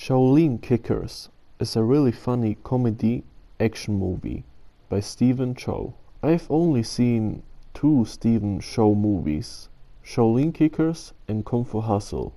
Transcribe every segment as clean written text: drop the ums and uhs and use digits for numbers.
Shaolin Kickers is a really funny comedy action movie by Chow. I've only seen two Chow movies, Shaolin Kickers and Kung Fu Hustle,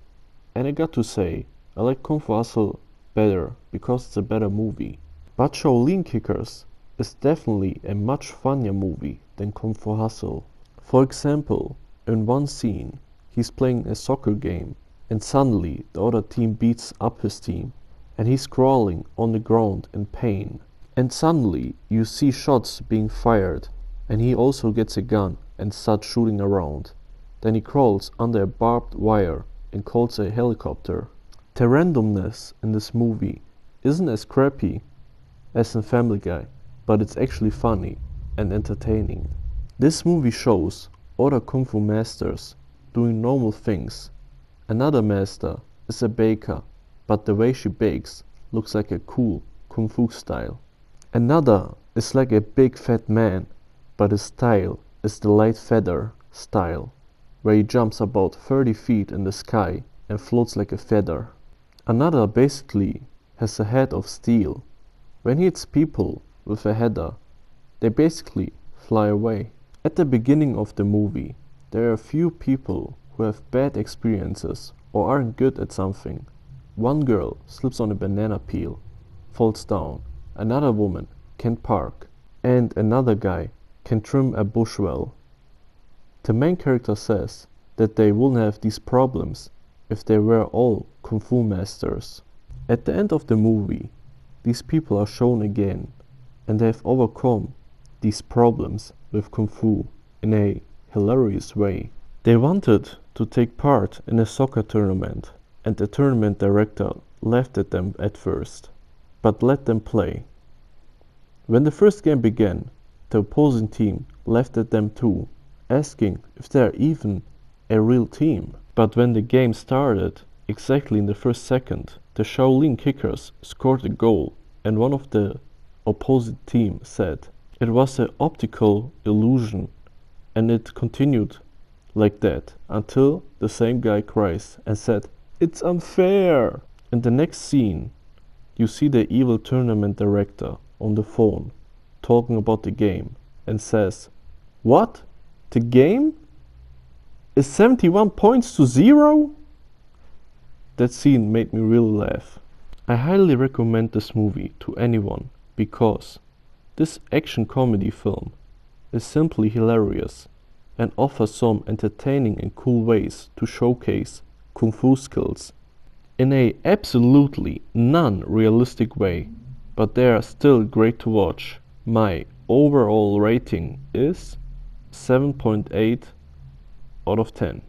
and I got to say, I like Kung Fu Hustle better because it's a better movie. But Shaolin Kickers is definitely a much funnier movie than Kung Fu Hustle. For example, in one scene, he's playing a soccer game and suddenly the other team beats up his team and he's crawling on the ground in pain. And suddenly you see shots being fired and he also gets a gun and starts shooting around. Then he crawls under a barbed wire and calls a helicopter. The randomness in this movie isn't as crappy as in Family Guy, but it's actually funny and entertaining. This movie shows other Kung Fu masters doing normal things. Another master is a baker, but the way she bakes looks like a cool Kung Fu style. Another is like a big fat man, but his style is the light feather style, where he jumps about 30 feet in the sky and floats like a feather. Another basically has a head of steel. When he hits people with a header, they basically fly away. At the beginning of the movie, there are a few people who have bad experiences or aren't good at something. One girl slips on a banana peel, falls down. Another woman can't park, and another guy can trim a bush well. The main character says that they wouldn't have these problems if they were all Kung Fu masters. At the end of the movie, these people are shown again, and they have overcome these problems with Kung Fu in a hilarious way. They wanted to take part in a soccer tournament, and the tournament director laughed at them at first, but let them play. When the first game began, the opposing team laughed at them too, asking if they are even a real team. But when the game started, exactly in the first second, the Shaolin Kickers scored a goal, and one of the opposite team said it was an optical illusion, and it continued like that until the same guy cries and said, "It's unfair!" In the next scene, you see the evil tournament director on the phone talking about the game and says, "What? The game is 71 points to 0?" That scene made me really laugh. I highly recommend this movie to anyone because this action comedy film is simply hilarious and offers some entertaining and cool ways to showcase Kung Fu skills in a absolutely non-realistic way, but they are still great to watch. My overall rating is 7.8 out of 10.